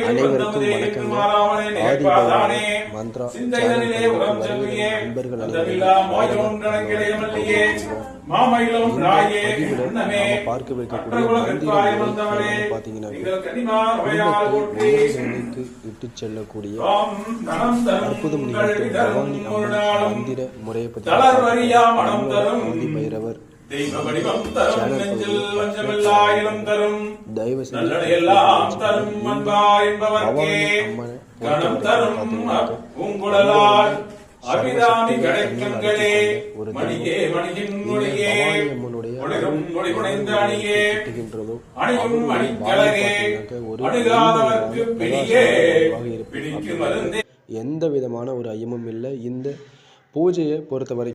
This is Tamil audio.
அனைவருக்கும் வணக்கங்கள். ஆதி மந்த்ரா நண்பர்கள் பார்க்க வைக்கக்கூடிய பார்த்தீங்கன்னா விட்டு செல்லக்கூடிய அற்புதம் நிகழ்த்தும் பவானி மந்திர முறையை பற்றி ஆதி பைரவர் தயவு செய்து எந்த விதமான ஒரு ஐயமும் இல்லை. இந்த பூஜையை பொறுத்தவரை